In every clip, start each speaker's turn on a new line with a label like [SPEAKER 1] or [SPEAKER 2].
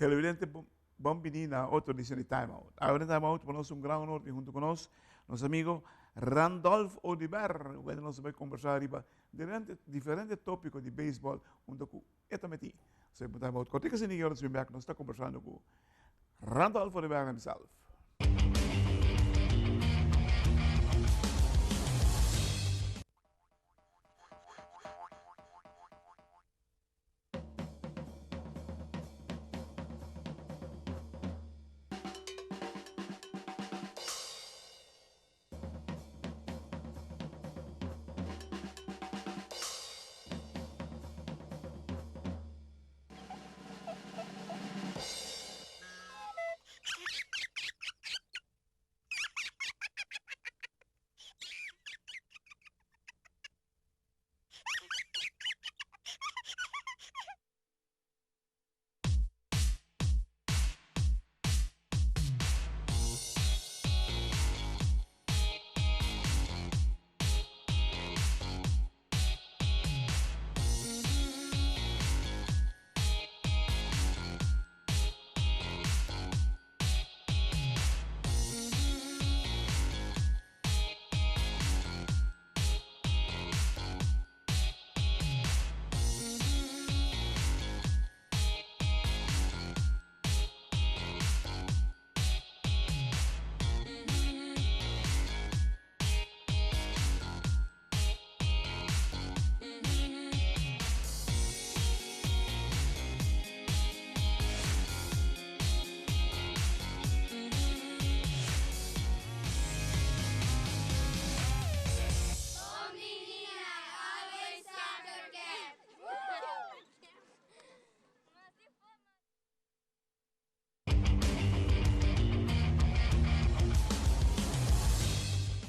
[SPEAKER 1] Televidente, bom venir na outra edição de Time Out. Agora em Time Out, para nós um grande honor ter junto conosco nosso amigo Randolph Oliver. Onde nós vamos conversar sobre diferentes tópicos de beisebol, onde eu também tenho. Você pode Time Out. Quando você ninguém nós estamos conversando com Randolph Oliver himself.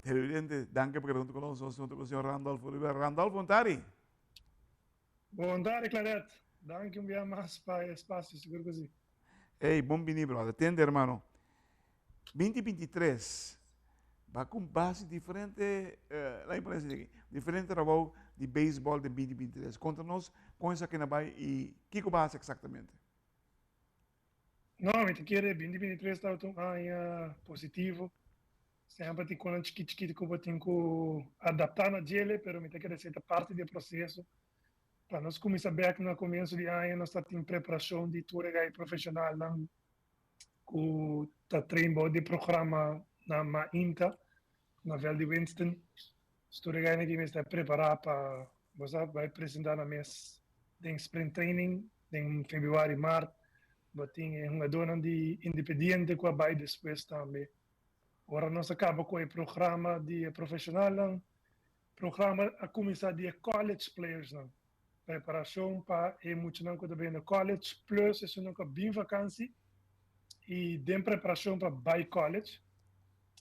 [SPEAKER 1] Televidente, danke per pergunta conosco, sono con il signor Randolph Oliver. Randolph Montari.
[SPEAKER 2] Bom dia, Clarete. Danke um dia mais para espaço, seguro così.
[SPEAKER 1] Ehi, buon venire, brother. Attende, hermano. 2023 va con base differente, la impresa aqui, differente trabalho de beisebol de 2023. Conta-nos coisa que na vai e que base exatamente.
[SPEAKER 2] Não, te quero 2023 está um ano positivo. Sempre te quando chiquito que eu tenho que adaptar na gele, pero me te quero ser parte do processo. Para nós começar bem no começo de ano, nós estamos em preparação de tudo que é profissional, com o treino de programa na INTA, na Vel de Winston. Tudo que a gente está preparado para você vai apresentar na mês de sprint training em fevereiro e março. Tem uma dona de independente que vai depois também. Agora nós acabamos com o programa de profissional, programa a começar de college players, não. Preparação para e muito não quando bem no college plus isso nunca bem vacância e tem preparação para by college.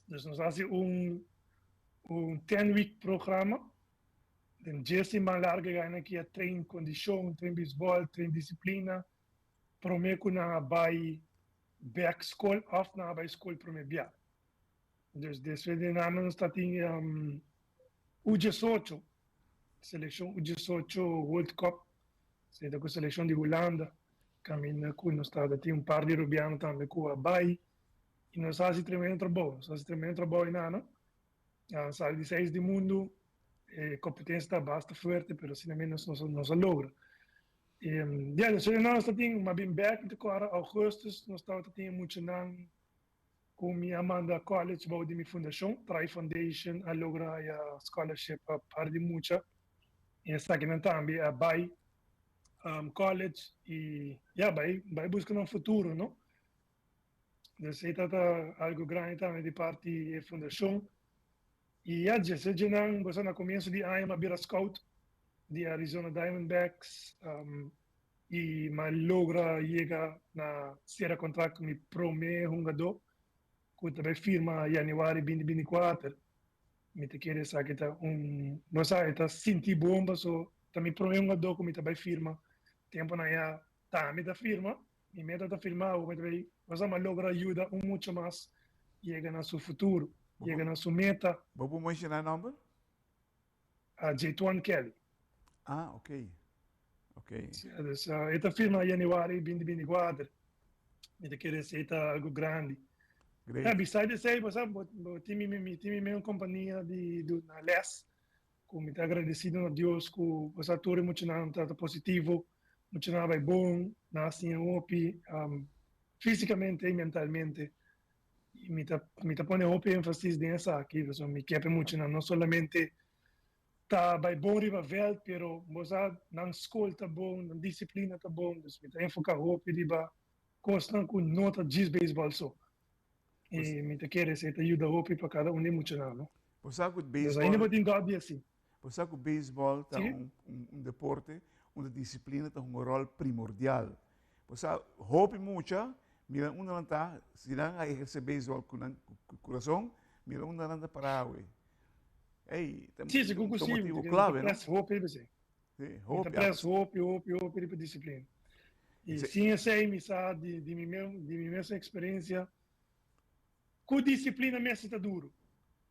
[SPEAKER 2] Dus nós fazemos um 10-week programa. Den Jesse mais larga ganha aqui a trein condição, trein beisebol, trein disciplina. Prometo na by back school of na by school prometo. Dus desde de nós está tem U18, seleção U18 World Cup, seja com a seleção de Holanda, caminha com nós está tem par de rubiano também com a bay e nós fazemos tremendo trabalho não, sai de 6 do mundo, competência está bastante forte, pero assim menos nós logra. Ja, dus nós está tem uma bem back de agora augustus nós está tem muito não com minha Amanda College, vou de minha fundação, Try Foundation, a lograr a scholarship a par de muita. E essa aqui também a by college e vai buscando um futuro, não? Então, é algo grande também de parte da fundação. E já se não, você no começo de ano, a scout de Arizona Diamondbacks e mas logra chegar na ser contrato com o primeiro jogador. Que também firma em janeiro 2024, me te quer dizer que está não sei, está senti bomba, so também problema do que me também firma, tempo na já tá me da firma, e me da firma o me também, mas a logra ajuda muito mais, chega na seu futuro, chega na sua meta.
[SPEAKER 1] Vou mencionar o nome?
[SPEAKER 2] J1 Kelly.
[SPEAKER 1] Ah, ok.
[SPEAKER 2] Esta firma em janeiro 2024. me quer receita algo grande.
[SPEAKER 1] Great.
[SPEAKER 2] Besides say, sabe, time minha companhia na LES, com me agradecido a Deus que você ator muito não trata positivo, muito não vai bom, na assim opi, fisicamente e mentalmente. E me tá põe opi ênfase nessa aqui, você me quer muito não somente tá vai bom riba vel, pero você não escolta bom, não disciplina tá bom, então me tá enfocar opi riba, constant com nota de beisebol só.
[SPEAKER 1] Você,
[SPEAKER 2] E me te quer receita ajuda opi para cada um de muito não.
[SPEAKER 1] você sabe que o
[SPEAKER 2] Então ainda
[SPEAKER 1] beisebol,
[SPEAKER 2] vou ter dado assim.
[SPEAKER 1] você sabe que o beisebol tá
[SPEAKER 2] Sim?
[SPEAKER 1] deporte onde a disciplina tem um rol primordial. Você sabe, hope mucha, mira uma não tá, se não a exercer beisebol com o coração, mira uma não tá parado. Ei,
[SPEAKER 2] Sim, se
[SPEAKER 1] tem um
[SPEAKER 2] consigo,
[SPEAKER 1] motivo
[SPEAKER 2] me te
[SPEAKER 1] clave, não?
[SPEAKER 2] press hope para você.
[SPEAKER 1] Sim,
[SPEAKER 2] Me te
[SPEAKER 1] hope,
[SPEAKER 2] press hope para disciplina. E sim, essa aí me sabe de minha mesma experiência. Com disciplina mesmo está duro.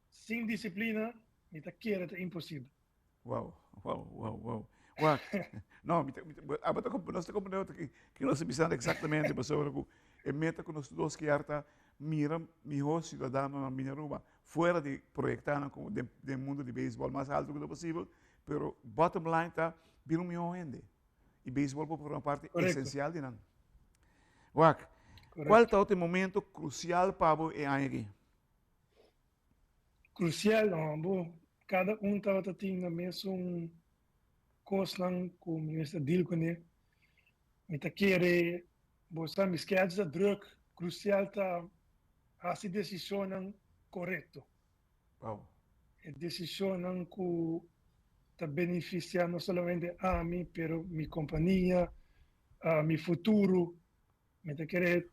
[SPEAKER 2] Sem disciplina, me tá queira é impossível.
[SPEAKER 1] Wow, wow, wow, wow. Wow. Não, nós estamos compreendendo que nós precisamos exatamente, pessoal, que meta que nós todos que harta mira melhor cidadão na minha rua, fora de projetar como do mundo de beisebol mais alto que possível, pero bottom line está vir melhor gente. E beisebol pode formar parte
[SPEAKER 2] Correto,
[SPEAKER 1] essencial de nós. Wak, qual
[SPEAKER 2] correto.
[SPEAKER 1] é o momento crucial para você aqui?
[SPEAKER 2] Crucial, não, bom. Cada tá tendo na mesma coisa com o ministro deal com ele. Me tá querer, você me esquece da druk, crucial tá a decisão correta.
[SPEAKER 1] Wow.
[SPEAKER 2] A decisão que está beneficiando não somente a mim, pero minha companhia, a meu futuro. Me te querer,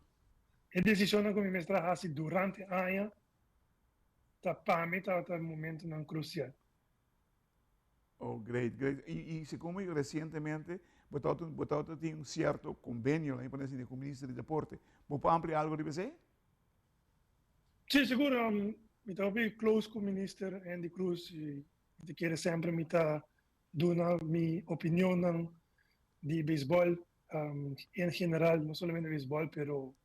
[SPEAKER 2] a decisão que me mestra assim durante a ano, tá para mim tá um momento não crucial.
[SPEAKER 1] Oh, great, great. Y se como recientemente, Botato tiene un cierto convenio, la parece, con el ministro de Deporte. ¿Vos puedes ampliar algo de você?
[SPEAKER 2] Sim, seguro, me tá bem close com o ministro Andy Cruz e me querer sempre me tá dando minha opinião de beisebol em geral, não somente beisebol, pero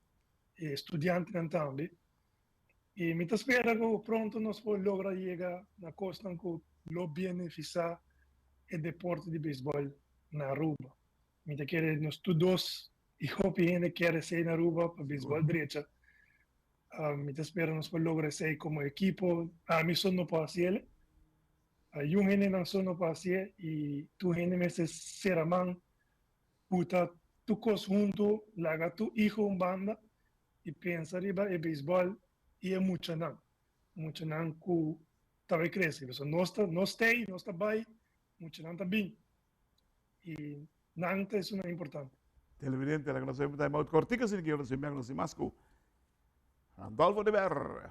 [SPEAKER 2] estudante também. E me espera que pronto nós podemos lograr chegar na costa que lo beneficiar o deporte de beisebol na Aruba. Me quer nós todos e hope quer ser na Aruba para beisebol
[SPEAKER 1] Seguro.
[SPEAKER 2] direita. Me espera nós podemos lograr ser como equipo. A mim só não pode ser. A gente não só não pode ser e tu gente me ser a mão, puta tu cos junto, laga tu hijo um banda e pensa riba e beisebol e é muito não que talvez cresce. Então, nós está bem, muito não está bem. E não é isso não é importante.
[SPEAKER 1] Televidente, la que nos vemos de Maut Cortica, sin que yo nos enviamos en Masco. Randolfo de Ver.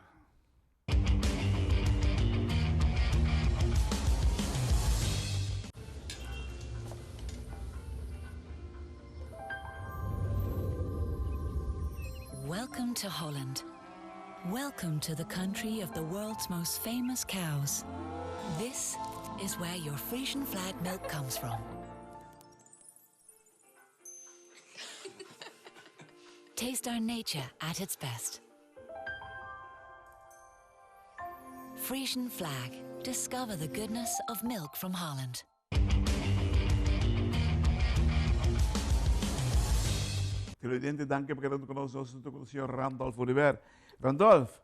[SPEAKER 3] Welcome to Holland. Welcome to the country of the world's most famous cows. This is where your Frisian flag milk comes from. Taste our nature at its best. Frisian flag. Discover the goodness of milk from Holland.
[SPEAKER 1] Televidente, danke por quedando conosco. Nós estamos com o senhor Randolfo de Ver. Randolph,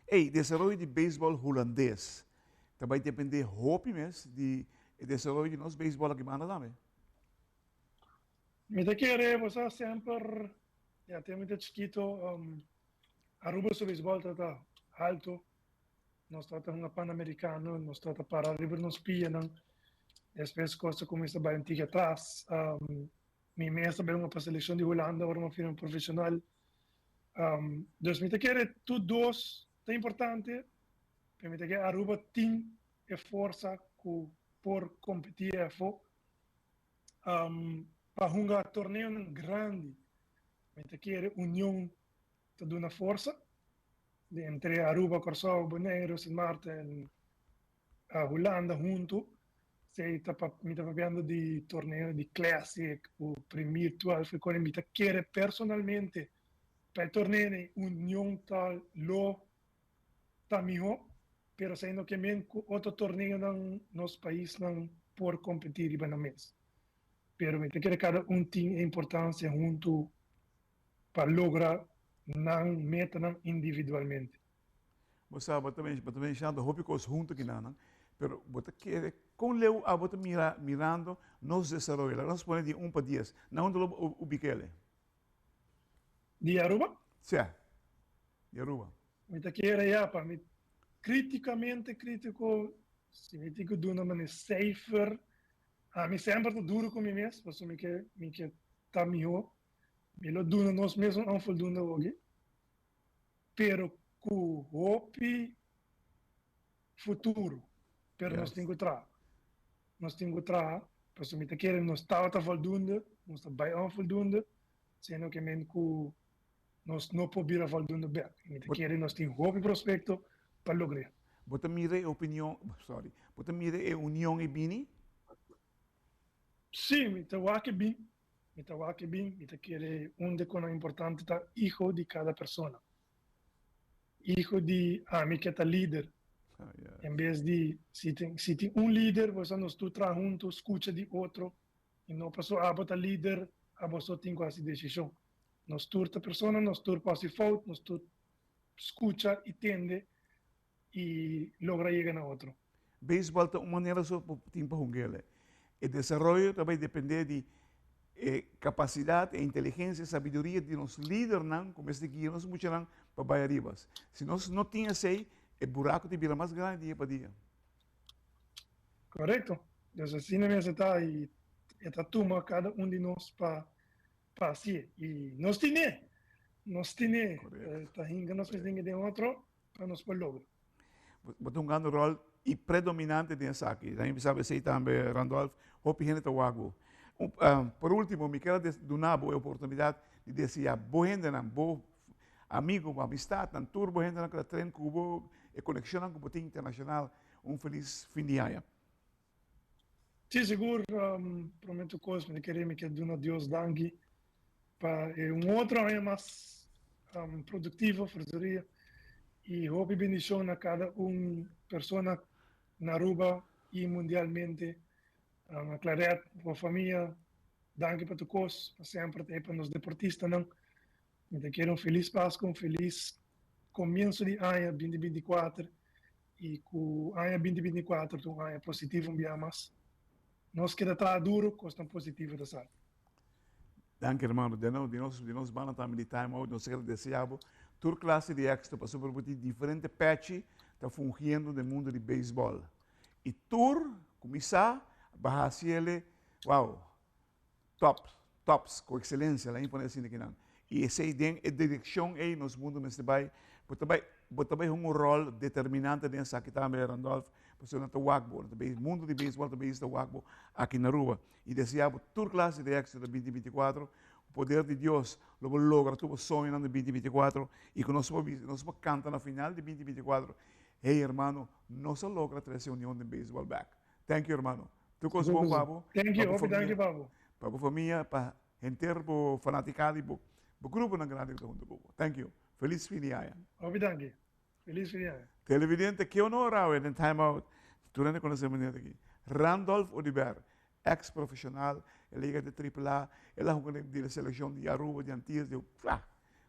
[SPEAKER 1] desenvolvimento de beisebol holandês. Também depende hope mesmo de desenvolvimento de nosso beisebol aqui em também.
[SPEAKER 2] Me quer você sempre já tem muito escrito Aruba sobre beisebol está alto. Nós tratamos um pan-americano, nós tratamos para arriba nos pianos. Depois coisa começa a antiga atrás. Minha mestra veio para a seleção de Holanda, agora uma firma profissional. Então, me quer tudo dois, é importante. Me quer Aruba tem a força por competir para jogar torneio grande. Me quer união de uma força entre Aruba, Corsau, Bonaire, Sint Maarten, Holanda junto. Mi sta parlando di torneo di Classic o Premier 12 con mi chiede personalmente para el torneo de unión tal lo también, pero sendo que men otro torneo en los países por competir y van a mes. Pero me te que cada tiene importancia junto para lograr nan meta nan individualmente.
[SPEAKER 1] Você também já ando hopi coisas junto aqui não, pero você quer com leu a você mirando nos desarrollo, nós põe de 1 para 10, na onde o biquele.
[SPEAKER 2] De Aruba?
[SPEAKER 1] Sim. De Aruba.
[SPEAKER 2] Me te quer já para me criticamente critico, se me digo de uma maneira safer, a mim sempre tá duro com mim mesmo, porque me que tá melhor, me lo duro nós mesmos não voldoende hoje, pero com hope futuro, pero nós temos que trabalhar, porque me te quer nós tá voldoende, nós tá bem voldoende, sendo que men com nós não podemos voldoende bem, me te quer nós temos hope prospecto para lograr.
[SPEAKER 1] Você mire opinião, sorry, você mire união e bini?
[SPEAKER 2] Sim, me te wake bem, me te quer onde com a importante tá hijo de cada pessoa. Hijo de mim que tá líder. Em vez de se tem líder, você não está junto, escuta de outro, e não passou a botar líder, a você tem quase decisão. Nós turta pessoa, nós tur passa foto, nós tur escuta, entende e logra chegar na outro.
[SPEAKER 1] Beisebol tem uma maneira só para tempo hungele. O desenvolvimento também depende de capacidade, inteligência, sabedoria de nos líderes, como este aqui, nós muito para baixo arriba. Se nós não tínhamos aí, o buraco te vira mais grande dia para dia.
[SPEAKER 2] Correto. Então, assim mesmo está e está toma cada de nós para assim. E nós temos, está ringa nós temos de outro para nós para lograr.
[SPEAKER 1] Mas um grande rol e predominante nessa aqui. A gente sabe se também Randolph, hopi gente wago. Por último, me quero dar a oportunidade de dizer a boa gente, boa amigo, amistade, na turbo gente naquela trem cubo e conexão com o internacional. Feliz fim de ano.
[SPEAKER 2] Sim, seguro. Prometo coisas, me querer que dar a Deus dangue para outro ano mais produtivo, frutoria. E hope bendição a cada pessoa na Aruba e mundialmente. A Claret, a família, danke para todos, sempre para os deportistas. Me quero feliz Páscoa, feliz começo de ano 2024 e com ano 2024 um ano positivo mais. Nós que está duro, custa positivo da sabe.
[SPEAKER 1] Danke, irmão. De nós vamos estar militar, mas nós queremos desejar toda classe de extra para sobreviver diferente patch está fungindo no mundo de beisebol. E tur começar bahas ele, wow, tops, com excelência, lá em Pone assim que não. E essa ideia é direção aí nos mundos nesse bairro, mas também um rol determinante nessa aqui também Randolph, porque não está wakbo, o mundo de beisebol também está wakbo aqui na rua. E desejamos toda classe de éxito de 2024, o poder de Deus lo logra todo sonho de 2024 e que nós vamos cantar na final de 2024. Hey, hermano, nós logra trazer a união de beisebol back. Thank you, hermano. Tu coisa bom, Pablo.
[SPEAKER 2] Thank you, Pablo.
[SPEAKER 1] Para a família, para a inteira fanaticada e para o grupo na grande que está Thank you. Feliz fim de ano.
[SPEAKER 2] Obrigado. Feliz fim de ano.
[SPEAKER 1] Televidente, que honor em time out. Durante a conhecimento aqui. Randolph Odiber, ex-profissional, ele é de AAA, ele é um de seleção de Aruba, de Antilles, de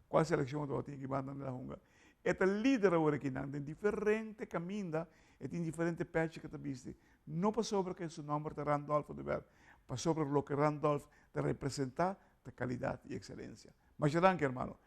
[SPEAKER 1] qual seleção do tem que mandar na Hunga. É líder agora aqui, em diferente caminho, em diferente patch que está visto. Não para sobre que o nome de Randolph Odiber, para sobre o que Randolph te representa, de qualidade e excelência. Mas, hermano,